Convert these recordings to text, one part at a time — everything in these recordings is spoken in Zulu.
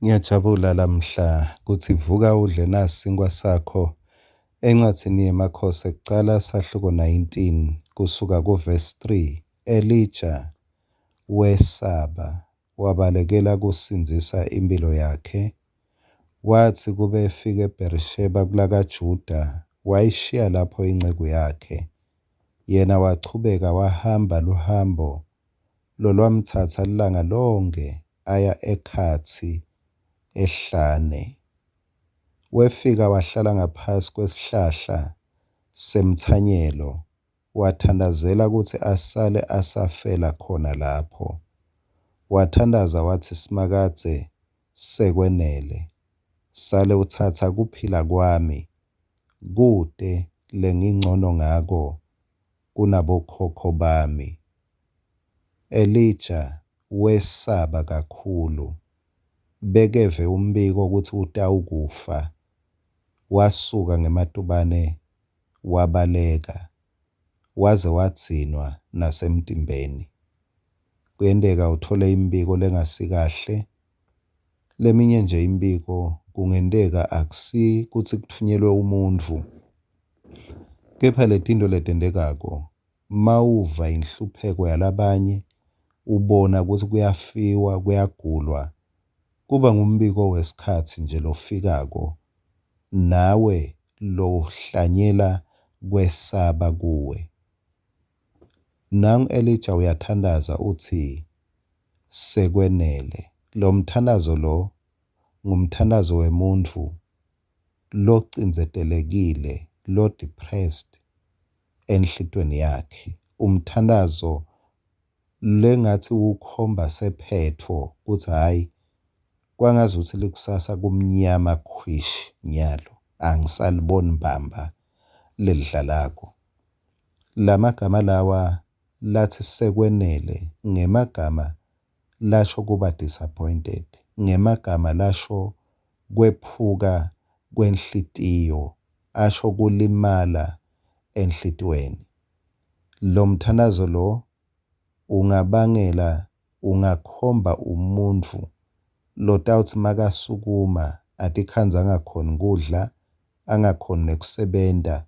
Ngiyajabula lamhla kuthi vuka udle nasinkwa sakho encwadzini yemakhosi ekucala sahluko 19 kusuka kuvesi 3. Elijah wesaba wabalekela kusinzisa impilo yakhe. Wathi kube efika eBherisheba kulakaJuda wayishiya lapho inceku yakhe. Yena wachubeka wahamba luhambo lolwamthatha ilanga lonke aya ekhathi ehlane. Wefika wahlala ngaphansi kwesihlahla semthanyelo wathandazela ukuthi asale asafela khona lapho. Wathandaza wathi simakadze sekwenele. Sale uthatha kuphila kwami kude lengingcono ngako kunabokhokho bami. Elijah wesaba kakhulu. Bekeve umbiko ukuthi utawukufa. Wasuka ngematubane wabaleka waze wadzinwa nasemtimbeni. Kuyenteka uthole imbiko lengasikahle. Leminye nje imbiko kungenteka akusi kuthi kuthunyelwe umuntu. Kepha letinto letendekako mawuva inhlupheko yalabanye ubona ukuthi kuyafiwa kuyagulwa kuba ngumbiko wesikhathi nje lofikako nawe lohlanyela kwesaba kuwe. Nangu Elijah uyathandaza uthi sekwenele. Lo mthandazo lo ngumthandazo wemuntu locinzetelekile, lo depressed enhlitweni yakhe. Umthandazo lengathi ukhomba sephetho kuthi hayi kwangazuthi likusasa kumnyama khwishi nyalo angisaliboni mbamba lelidlalako. Lamagama lawa lathi sekwenele ngemagama lasho kuba disappointed, ngemagama lasho kwephuka kwenhlitiyo, asho kulimala enhlitweni. Lo mthandazo lo ungakhomba umuntu lotawuthi makasukuma atikhanza angakhoni kudla, angakhoni nekusebenta,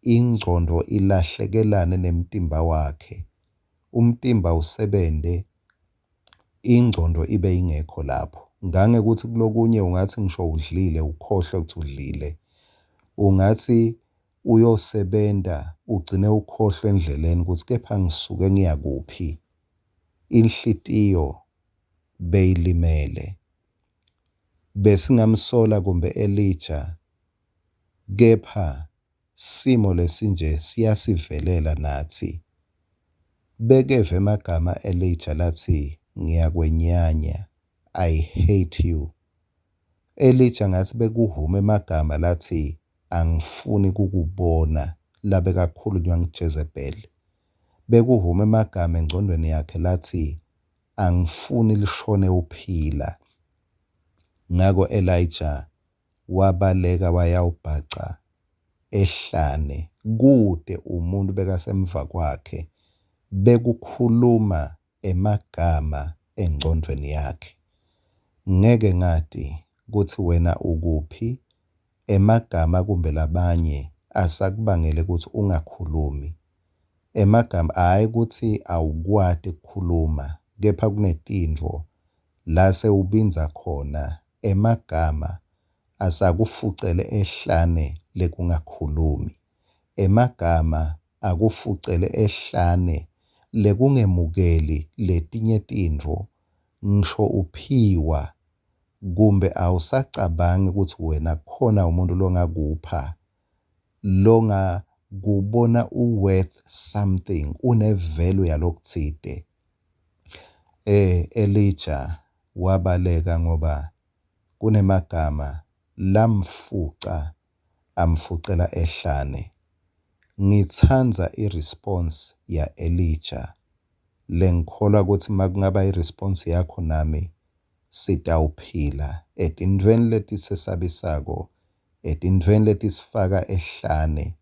ingcondo ilahlekelane nemtimba wakhe. Umtimba usebente, ingcondo ibe ingekho lapho. Ngange kuthi kulokunye ungathi ngisho udlile ukhohlwe ukuthi udlile. Ungathi uyosebenza ugcine ukhohlwe endleleni ukuthi kepha ngisuke ngiya kuphi. Inhlitiyo beyilimele. Besingamsola kumbe Elijah, kepha simo lesinje siyasivelela nathi. Bekeve emagama Elijah lathi ngiyakwenyanya, I hate you. Elijah ngathi bekuhuma emagama lathi angifuni kukubona labe kakhulunywa nguJezebeli. Bekuhuma emagama engcondweni yakhe lathi angifuni lishone uphila. Ngako Elijah wabaleka wayawubhaca ehlane kude umuntu bekasemva kwakhe bekukhuluma emagama engcondweni yakhe. Ngeke ngadi ukuthi wena ukuphi emagama kumbe labanye asakubangele ukuthi ungakhulumi. Emagama hayi ukuthi awukwati ukukhuluma, kepha kunetinto la sewubinza khona emagama asakufucele ehlane lekungakhulumi. Emagama akufucele ehlane lekungemukeli letinye tinto ngisho uphiwa kumbe awusacabangi ukuthi wena khona umuntu longakupha, longakubona worth something, une-value yalokuthide. Elijah wabaleka ngoba kunemagama lamfuca amfucela ehlane. Ngithanza i-response ya Elijah. Lengikholwa ukuthi makungaba i-response yakho nami sitawuphila etintweni letisesabisako, etintweni letisifaka ehlane.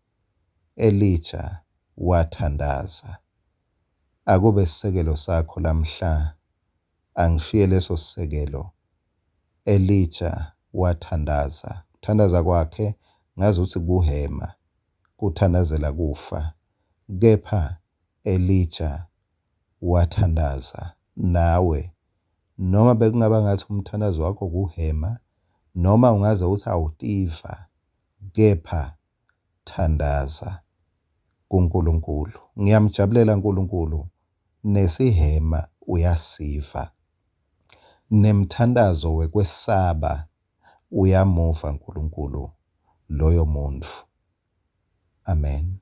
Elijah wathandaza. Akube sisekelo sakho lamhla. Angishiye leso sisekelo Elijah wathandaza. Ukuthandaza kwakhe ngazi ukuthi kuhema, kuthandazela kufa. Kepha Elijah wathandaza. Nawe noma bekungaba ngathi umthandazo wakho kuhema, noma ungaze uthi awutiva, kepha thandaza kuNkulunkulu. Ngiyamjabulela uNkulunkulu, nesihema uyasiva, nemthandazo wekwesaba uyamuva uNkulunkulu loyo muntu. Amen.